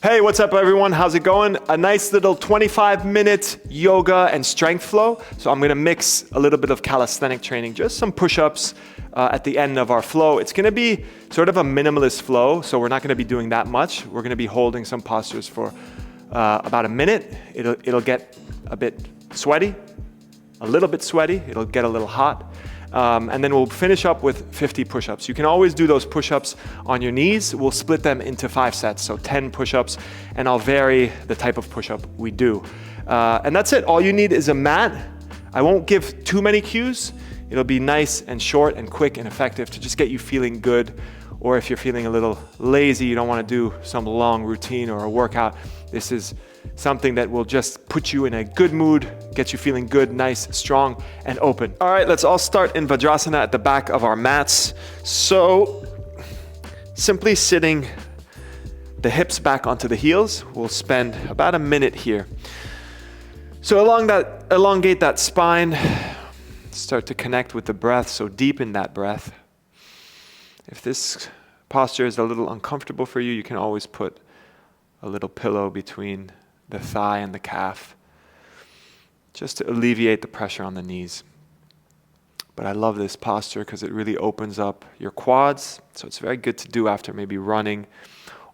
Hey, what's up everyone? How's it going? A nice little 25-minute yoga and strength flow. So I'm gonna mix a little bit of calisthenic training, just some push-ups at the end of our flow. It's gonna be sort of a minimalist flow, so we're not gonna be doing that much. We're gonna be holding some postures for about a minute. It'll get a bit sweaty, a little bit sweaty. It'll get a little hot. And then we'll finish up with 50 push-ups. You can always do those push-ups on your knees. We'll split them into 5 sets, so 10 push-ups, and I'll vary the type of push-up we do. And that's it. All you need is a mat. I won't give too many cues. It'll be nice and short and quick and effective to just get you feeling good. Or if you're feeling a little lazy, you don't want to do some long routine or a workout, this is something that will just put you in a good mood, get you feeling good, nice, strong, and open. All right, let's all start in Vajrasana at the back of our mats. So simply sitting the hips back onto the heels. We'll spend about a minute here. So elongate that spine, start to connect with the breath, so deepen that breath. If this posture is a little uncomfortable for you, you can always put a little pillow between the thigh and the calf, just to alleviate the pressure on the knees. But I love this posture because it really opens up your quads, so it's very good to do after maybe running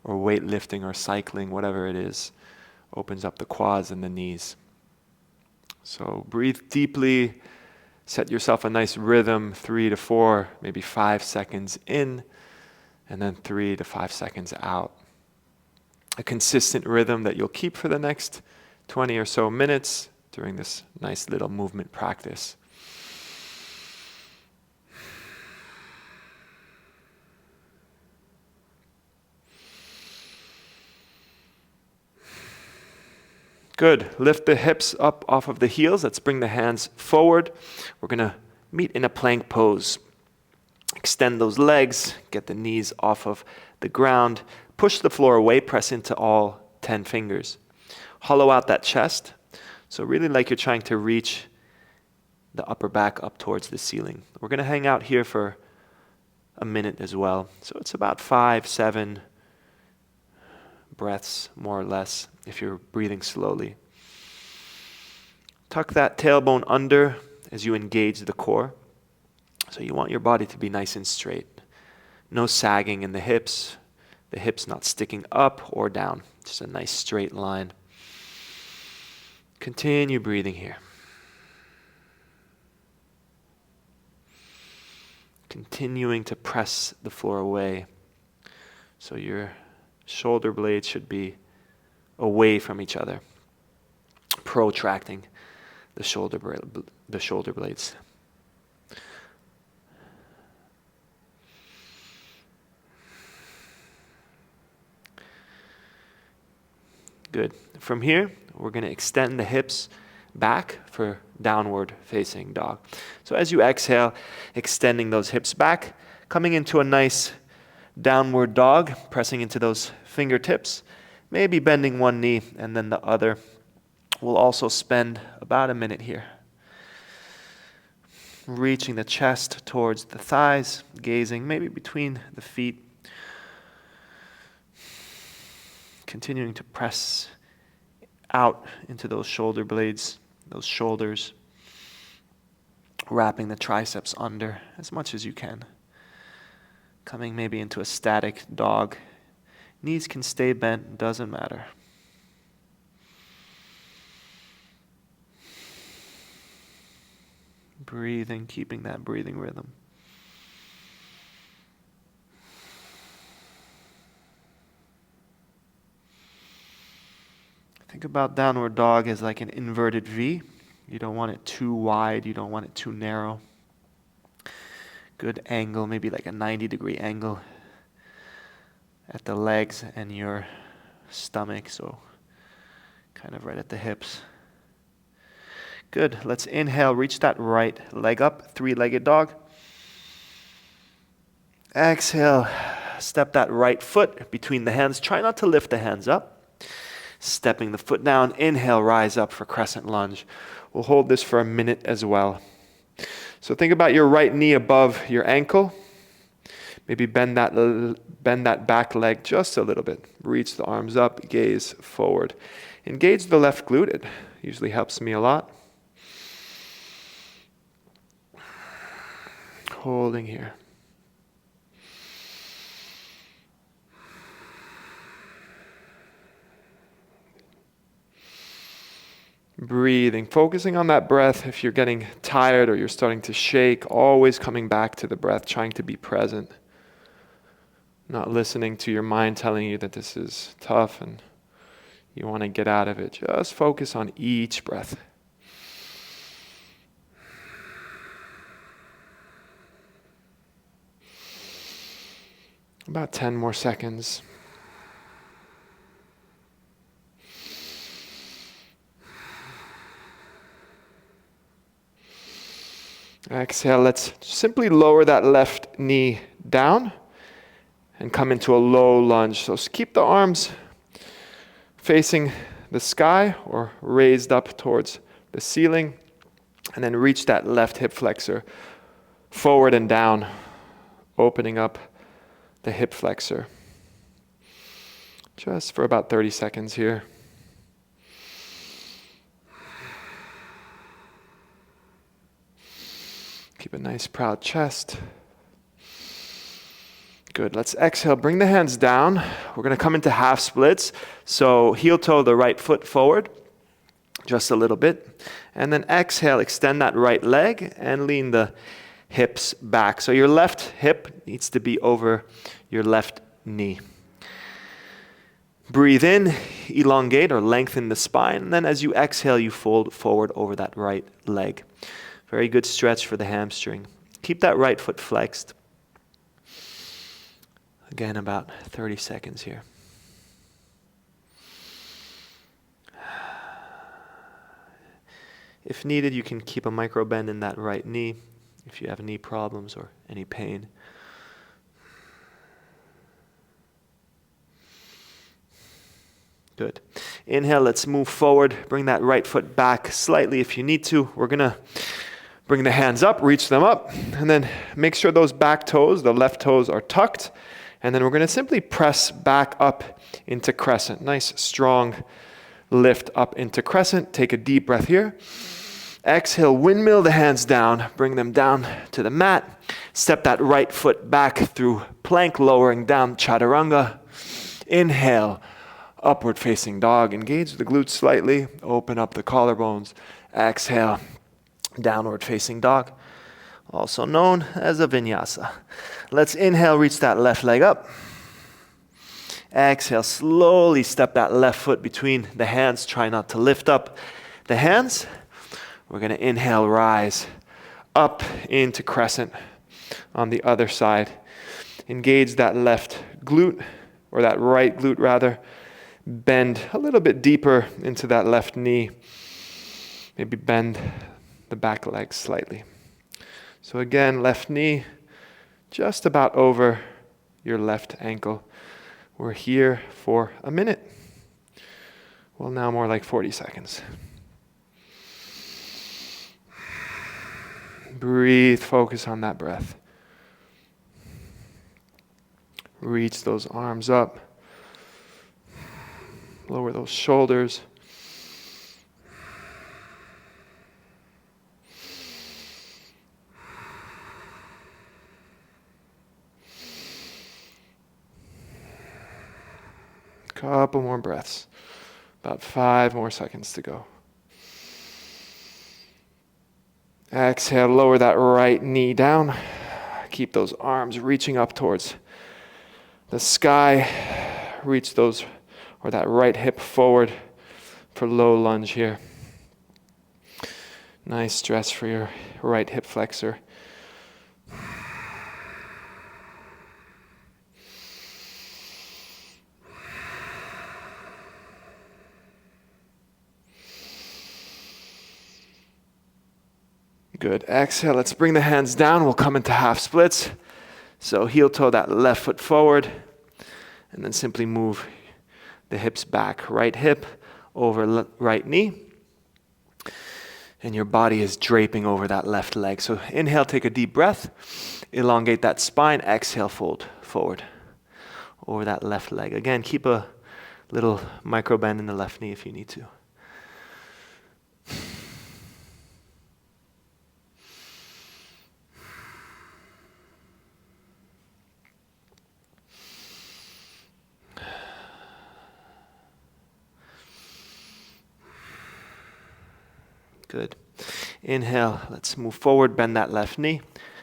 or weightlifting or cycling, whatever it is. Opens up the quads and the knees. So breathe deeply, set yourself a nice rhythm, 3 to 4, maybe 5 seconds in, and then 3 to 5 seconds out. A consistent rhythm that you'll keep for the next 20 or so minutes during this nice little movement practice. Good. Lift the hips up off of the heels. Let's bring the hands forward. We're going to meet in a plank pose. Extend those legs, get the knees off of the ground. Push the floor away, press into all 10 fingers. Hollow out that chest. So really like you're trying to reach the upper back up towards the ceiling. We're going to hang out here for a minute as well. So it's about 5, 7 breaths, more or less, if you're breathing slowly. Tuck that tailbone under as you engage the core. So you want your body to be nice and straight. No sagging in the hips not sticking up or down. Just a nice straight line. Continue breathing here. Continuing to press the floor away. So your shoulder blades should be away from each other. Protracting the shoulder blades. Good. From here, we're going to extend the hips back for downward facing dog. So as you exhale, extending those hips back, coming into a nice downward dog, pressing into those fingertips, maybe bending one knee and then the other. We'll also spend about a minute here. Reaching the chest towards the thighs, gazing maybe between the feet. Continuing to press out into those shoulder blades, those shoulders. Wrapping the triceps under as much as you can. Coming maybe into a static dog. Knees can stay bent, doesn't matter. Breathing, keeping that breathing rhythm. Think about downward dog as like an inverted V. You don't want it too wide, you don't want it too narrow. Good angle, maybe like a 90-degree angle at the legs and your stomach, so kind of right at the hips. Good, let's inhale, reach that right leg up, 3-legged dog. Exhale, step that right foot between the hands. Try not to lift the hands up. Stepping the foot down, inhale, rise up for crescent lunge. We'll hold this for a minute as well. So think about your right knee above your ankle. Maybe bend that back leg just a little bit. Reach the arms up, gaze forward. Engage the left glute. It usually helps me a lot. Holding here. Breathing, focusing on that breath. If you're getting tired or you're starting to shake, always coming back to the breath, trying to be present. Not listening to your mind telling you that this is tough and you want to get out of it. Just focus on each breath. About 10 more seconds. Exhale, let's simply lower that left knee down and come into a low lunge. So keep the arms facing the sky or raised up towards the ceiling, and then reach that left hip flexor forward and down, opening up the hip flexor. Just for about 30 seconds here. Keep a nice proud chest. Good, let's exhale, bring the hands down. We're gonna come into half splits. So heel toe the right foot forward, just a little bit. And then exhale, extend that right leg and lean the hips back. So your left hip needs to be over your left knee. Breathe in, elongate or lengthen the spine. And then as you exhale, you fold forward over that right leg. Very good stretch for the hamstring. Keep that right foot flexed. Again, about 30 seconds here. If needed, you can keep a micro bend in that right knee if you have knee problems or any pain. Good. Inhale, let's move forward. Bring that right foot back slightly if you need to. We're going to bring the hands up, reach them up, and then make sure those back toes, the left toes, are tucked. And then we're going to simply press back up into crescent. Nice, strong lift up into crescent. Take a deep breath here. Exhale, windmill the hands down. Bring them down to the mat. Step that right foot back through plank, lowering down chaturanga. Inhale, upward facing dog. Engage the glutes slightly. Open up the collarbones. Exhale, downward facing dog, also known as a vinyasa. Let's inhale, reach that left leg up. Exhale, slowly step that left foot between the hands. Try not to lift up the hands. We're going to inhale, rise up into crescent on the other side. Engage that left glute, or that right glute rather. Bend a little bit deeper into that left knee. Maybe bend the back leg slightly. So again, left knee just about over your left ankle. We're here for a minute. Well, now more like 40 seconds. Breathe, focus on that breath. Reach those arms up. Lower those shoulders. Couple more breaths. About 5 more seconds to go. Exhale, lower that right knee down. Keep those arms reaching up towards the sky. Reach those, or that right hip forward for low lunge here. Nice stretch for your right hip flexor. Good. Exhale. Let's bring the hands down. We'll come into half splits. So heel toe that left foot forward. And then simply move the hips back. Right hip over right knee. and your body is draping over that left leg. So inhale, take a deep breath, elongate that spine, exhale, fold forward over that left leg. Again, keep a little micro bend in the left knee if you need to. Good. Inhale, let's move forward, bend that left knee.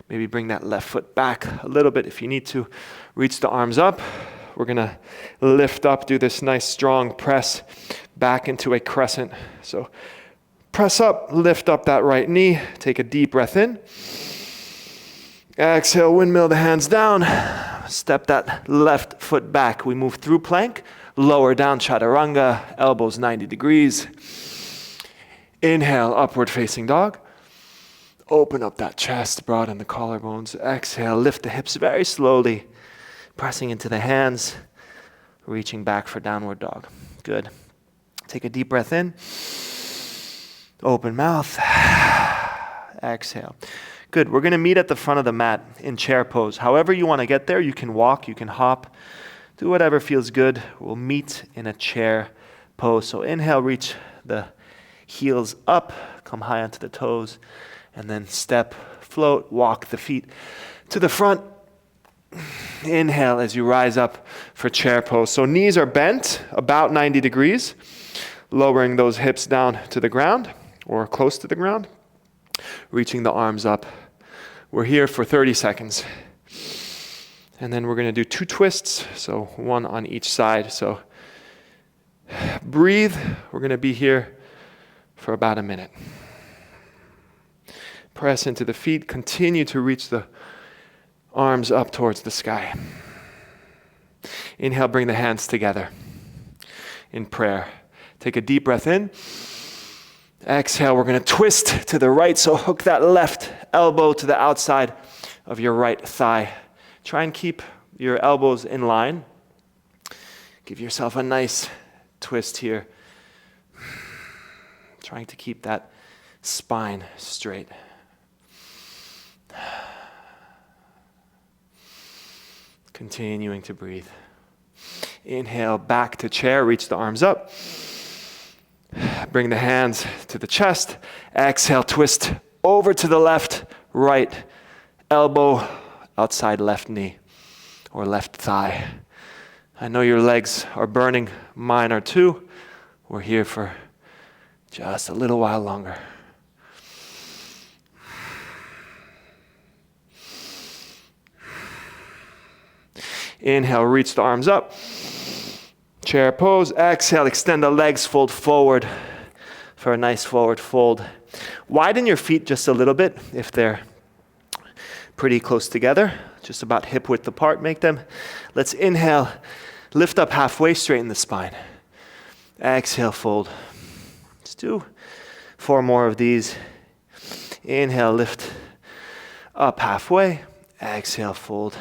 Maybe bring that left foot back a little bit if you need to. Reach the arms up. We're gonna lift up, do this nice strong press back into a crescent. So press up, lift up that right knee. Take a deep breath in. Exhale, windmill the hands down. Step that left foot back. We move through plank, lower down chaturanga, elbows 90 degrees. Inhale, upward facing dog. Open up that chest, broaden the collarbones. Exhale, lift the hips very slowly, pressing into the hands, reaching back for downward dog. Good. Take a deep breath in. Open mouth. Exhale. Good. We're going to meet at the front of the mat in chair pose. However you want to get there, you can walk, you can hop, do whatever feels good. We'll meet in a chair pose. So inhale, reach the heels up, come high onto the toes, and then step, float, walk the feet to the front. Inhale as you rise up for chair pose. So knees are bent about 90 degrees, lowering those hips down to the ground or close to the ground, reaching the arms up. We're here for 30 seconds. And then we're going to do 2 twists, so 1 on each side. So breathe. We're going to be here for about a minute. Press into the feet. Continue to reach the arms up towards the sky. Inhale, bring the hands together in prayer. Take a deep breath in. Exhale, we're going to twist to the right, so hook that left elbow to the outside of your right thigh. Try and keep your elbows in line. Give yourself a nice twist here. Trying to keep that spine straight. Continuing to breathe. Inhale, back to chair, reach the arms up. Bring the hands to the chest. Exhale, twist over to the left, right elbow, outside left knee or left thigh. I know your legs are burning, mine are too. We're here for just a little while longer. Inhale, reach the arms up. Chair pose. Exhale, extend the legs, fold forward for a nice forward fold. Widen your feet just a little bit if they're pretty close together, just about hip width apart, make them. Let's inhale, lift up halfway, straighten the spine. Exhale, fold. Let's do 4 more of these. Inhale, lift up halfway. Exhale, fold.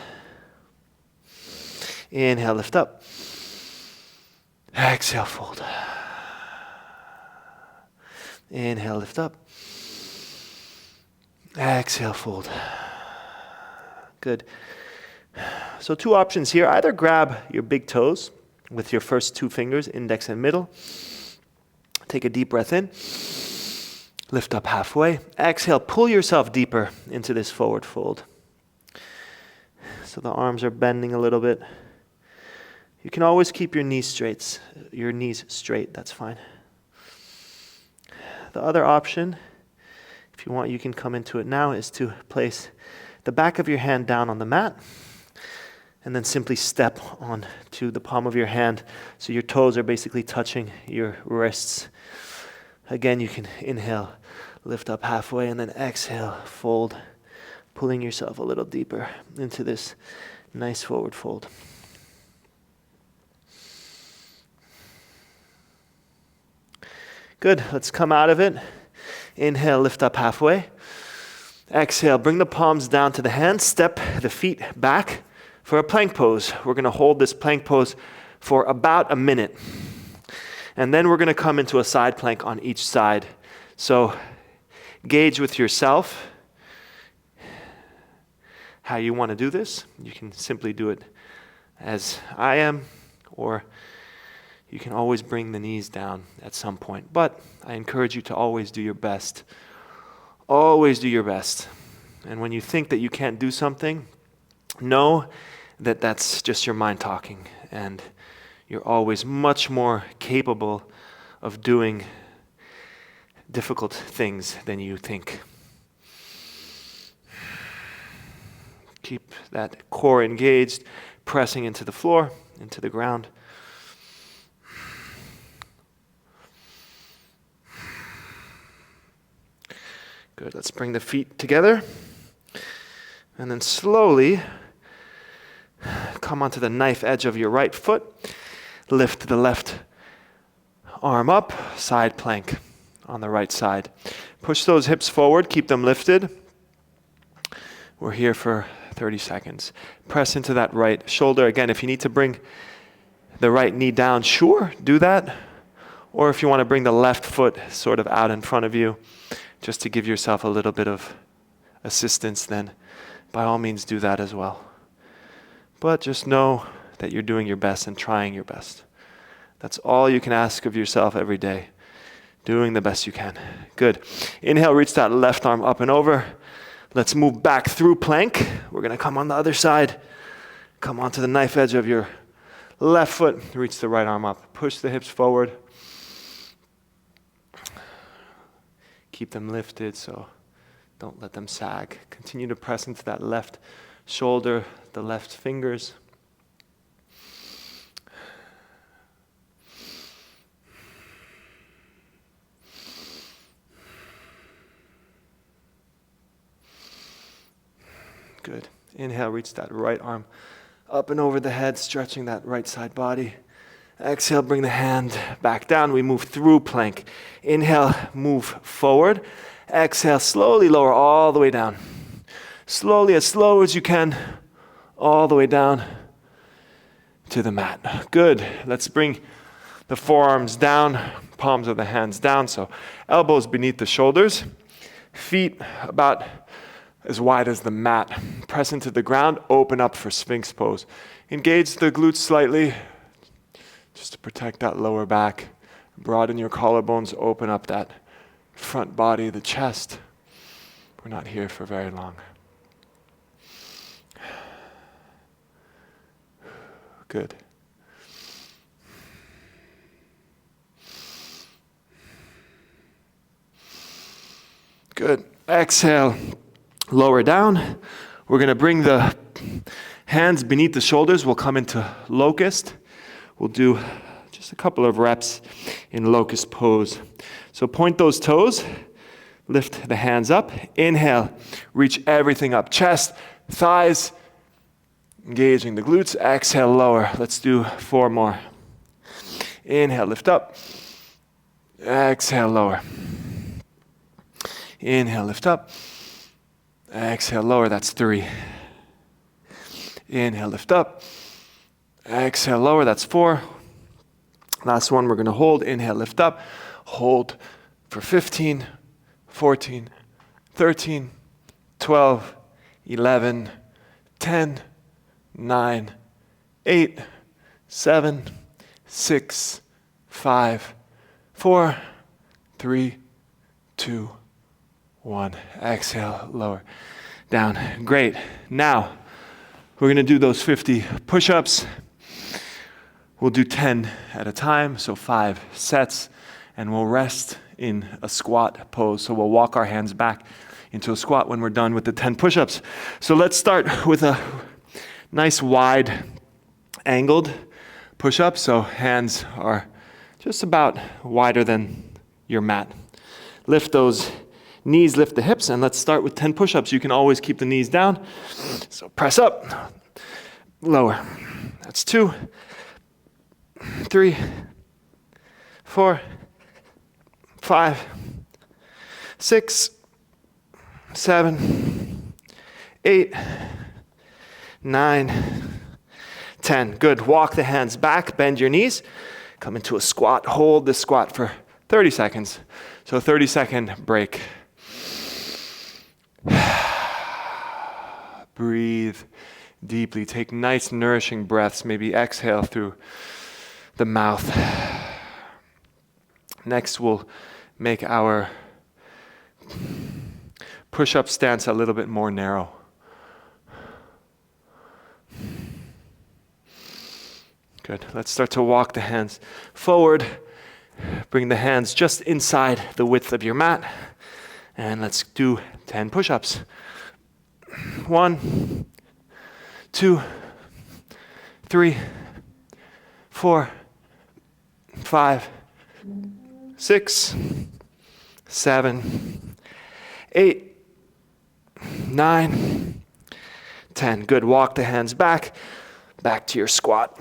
Inhale, lift up. Exhale, fold. Inhale, lift up. Exhale, fold. Good. So 2 options here. Either grab your big toes with your first 2 fingers, index and middle. Take a deep breath in. Lift up halfway. Exhale, pull yourself deeper into this forward fold. So the arms are bending a little bit. You can always keep your knees straight, that's fine. The other option, if you want, you can come into it now, is to place the back of your hand down on the mat and then simply step onto the palm of your hand so your toes are basically touching your wrists. Again, you can inhale, lift up halfway, and then exhale, fold, pulling yourself a little deeper into this nice forward fold. Good, let's come out of it. Inhale, lift up halfway. Exhale, bring the palms down to the hands, step the feet back for a plank pose. We're gonna hold this plank pose for about a minute. And then we're gonna come into a side plank on each side. So Gauge with yourself how you want to do this. You can simply do it as I am, or you can always bring the knees down at some point. But I encourage you to always do your best. Always do your best. And when you think that you can't do something, know that that's just your mind talking, and you're always much more capable of doing difficult things than you think. Keep that core engaged, pressing into the floor, into the ground. Good, let's bring the feet together. And then slowly come onto the knife edge of your right foot. Lift the left arm up, side plank on the right side. Push those hips forward, keep them lifted. We're here for 30 seconds. Press into that right shoulder. Again, if you need to bring the right knee down, sure, do that. Or if you want to bring the left foot sort of out in front of you, just to give yourself a little bit of assistance, then by all means do that as well. But just know that you're doing your best and trying your best. That's all you can ask of yourself every day. Doing the best you can. Good. Inhale, reach that left arm up and over. Let's move back through plank. We're going to come on the other side. Come onto the knife edge of your left foot. Reach the right arm up. Push the hips forward. Keep them lifted, so don't let them sag. Continue to press into that left shoulder, the left fingers. Good. Inhale, reach that right arm up and over the head, stretching that right side body. Exhale, bring the hand back down. We move through plank. Inhale, move forward. Exhale, slowly lower all the way down. Slowly, as slow as you can, all the way down to the mat. Good. Let's bring the forearms down, palms of the hands down. So elbows beneath the shoulders, feet about as wide as the mat. Press into the ground, open up for Sphinx pose. Engage the glutes slightly, just to protect that lower back. Broaden your collarbones, open up that front body, the chest. We're not here for very long. Good. Good. Exhale, lower down. We're going to bring the hands beneath the shoulders. We'll come into locust. We'll do just a couple of reps in locust pose. So point those toes, lift the hands up. Inhale, reach everything up. Chest, thighs, engaging the glutes. Exhale, lower. Let's do 4 more. Inhale, lift up. Exhale, lower. Inhale, lift up. Exhale, lower. That's 3. Inhale, lift up. Exhale, lower. That's 4. Last one, we're going to hold. Inhale, lift up. Hold for 15, 14, 13, 12, 11, 10, 9, 8, 7, 6, 5, 4, 3, 2, 1. Exhale, lower, down. Great. Now, we're going to do those 50 push-ups. We'll do 10 at a time, so 5 sets, and we'll rest in a squat pose. So we'll walk our hands back into a squat when we're done with the 10 push-ups. So let's start with a nice wide angled push-up. So hands are just about wider than your mat. Lift those knees, lift the hips, and let's start with 10 push-ups. You can always keep the knees down. So press up, lower. That's 2, 3, 4, 5, 6, 7, 8, 9, 10. Good. Walk the hands back, bend your knees, come into a squat. Hold this squat for 30 seconds. So 30-second break. Breathe deeply. Take nice, nourishing breaths. Maybe exhale through the mouth. Next, we'll make our push-up stance a little bit more narrow. Good. Let's start to walk the hands forward. Bring the hands just inside the width of your mat. And let's do 10 push-ups. 1, 2, 3, 4, 5, 6, 7, 8, 9, 10. Good. Walk the hands back to your squat.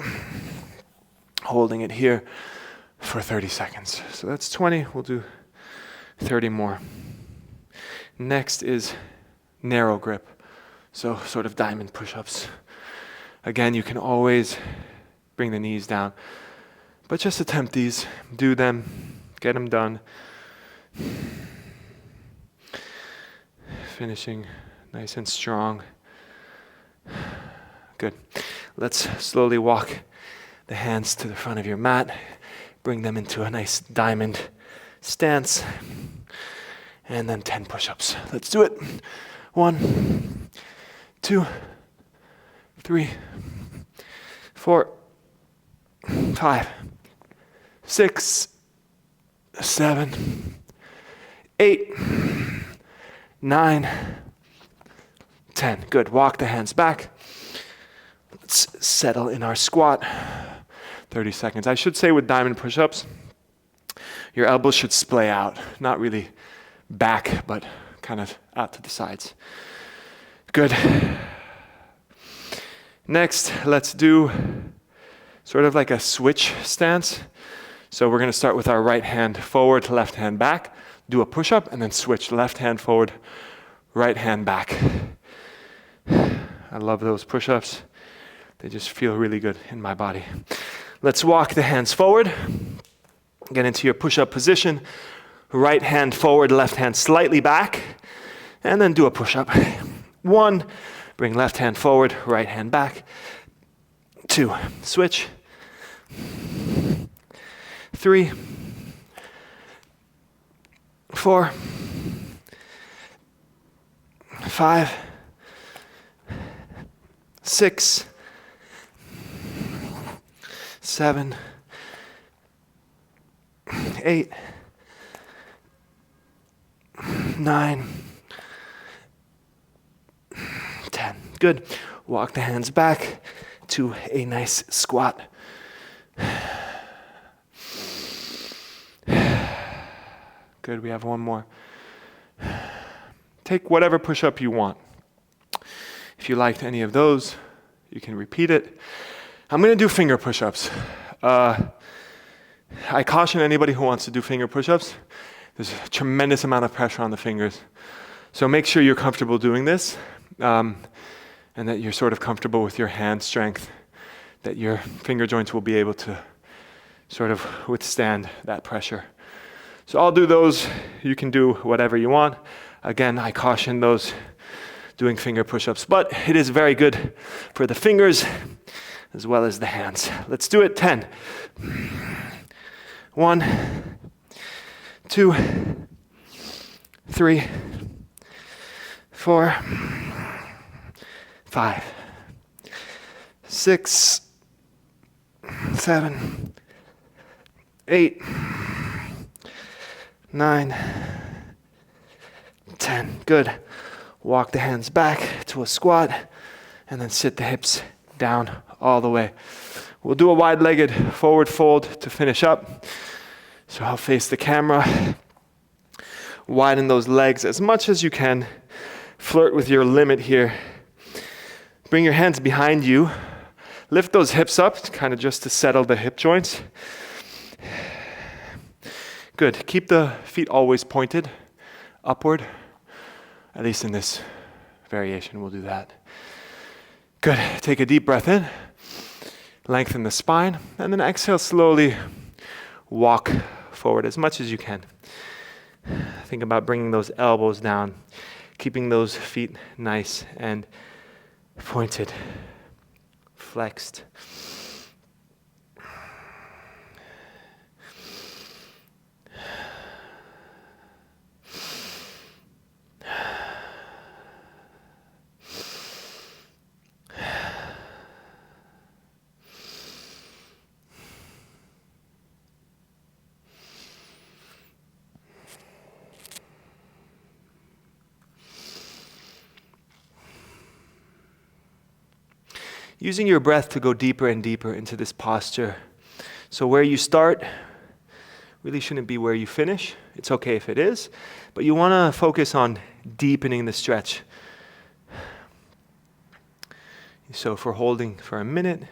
Holding it here for 30 seconds. So that's 20. We'll do 30 more. Next is narrow grip. So sort of diamond push-ups. Again, you can always bring the knees down, but just attempt these. Do them. Get them done. Finishing nice and strong. Good. Let's slowly walk the hands to the front of your mat. Bring them into a nice diamond stance. And then 10 push-ups. Let's do it. 1, 2, 3, 4, 5, 6, 7, 8, 9, 10. Good. Walk the hands back. Let's settle in our squat. 30 seconds. I should say with diamond push-ups, your elbows should splay out. Not really back, but kind of out to the sides. Good. Next, let's do sort of like a switch stance. So we're going to start with our right hand forward, left hand back, do a push-up, and then switch left hand forward, right hand back. I love those push-ups. They just feel really good in my body. Let's walk the hands forward. Get into your push-up position. Right hand forward, left hand slightly back. And then do a push-up. 1, bring left hand forward, right hand back. 2, switch. 3, 4, 5, 6, 7, 8, 9, 10. Good. Walk the hands back to a nice squat. Good. We have one more. Take whatever push-up you want. If you liked any of those, you can repeat it. I'm going to do finger push-ups. I caution anybody who wants to do finger push-ups. There's a tremendous amount of pressure on the fingers. So make sure you're comfortable doing this, and that you're sort of comfortable with your hand strength, that your finger joints will be able to sort of withstand that pressure. So I'll do those. You can do whatever you want. Again, I caution those doing finger push-ups, but it is very good for the fingers as well as the hands. Let's do it. 10. 1, 2, 3, 4, 5, 6, 7, 8, 9, 10. Good. Walk the hands back to a squat and then sit the hips down all the way. We'll do a wide-legged forward fold to finish up. So I'll face the camera. Widen those legs as much as you can. Flirt with your limit here. Bring your hands behind you. Lift those hips up, kind of just to settle the hip joints. Good. Keep the feet always pointed upward. At least in this variation, we'll do that. Good. Take a deep breath in. Lengthen the spine. And then exhale slowly. Walk forward as much as you can. Think about bringing those elbows down. keeping those feet nice and pointed, flexed. Using your breath to go deeper and deeper into this posture. So where you start really shouldn't be where you finish. It's okay if it is, but you want to focus on deepening the stretch. So if we're holding for a minute,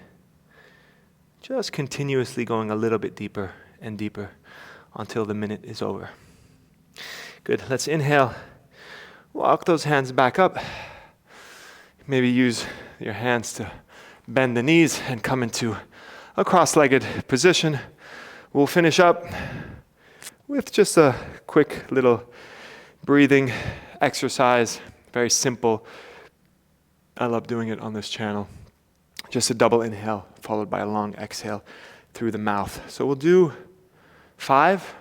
just continuously going a little bit deeper and deeper until the minute is over. Good, let's inhale. Walk those hands back up. Maybe use your hands to bend the knees and come into a cross-legged position. We'll finish up with just a quick little breathing exercise. Very simple. I love doing it on this channel. Just a double inhale followed by a long exhale through the mouth. So we'll do 5.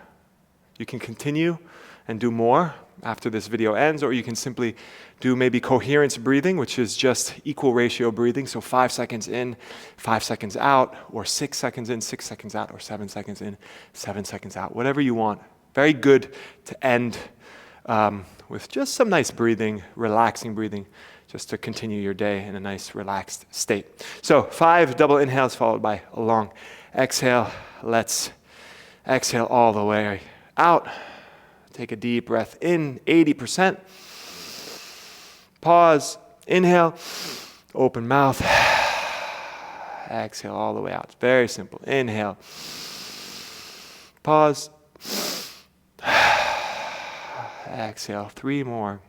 You can continue and do more after this video ends, or you can simply do maybe coherence breathing, which is just equal ratio breathing. So 5 seconds in, 5 seconds out, or 6 seconds in, 6 seconds out, or 7 seconds in, 7 seconds out, whatever you want. Very good to end with just some nice breathing, relaxing breathing, just to continue your day in a nice relaxed state. So 5 double inhales followed by a long exhale. Let's exhale all the way out. Take a deep breath in, 80%. Pause, inhale, open mouth. Exhale all the way out. It's very simple. Inhale. Pause. Exhale, 3 more.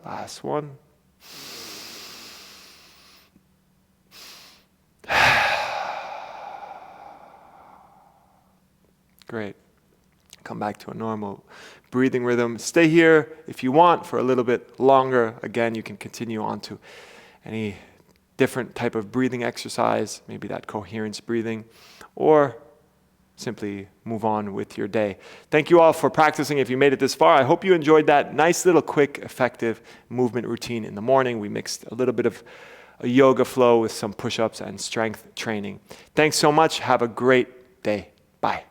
Last one. Great. Come back to a normal breathing rhythm. Stay here if you want for a little bit longer. Again, you can continue on to any different type of breathing exercise, maybe that coherence breathing, or simply move on with your day. Thank you all for practicing if you made it this far. I hope you enjoyed that nice little quick, effective movement routine in the morning. We mixed a little bit of a yoga flow with some push-ups and strength training. Thanks so much. Have a great day. Bye.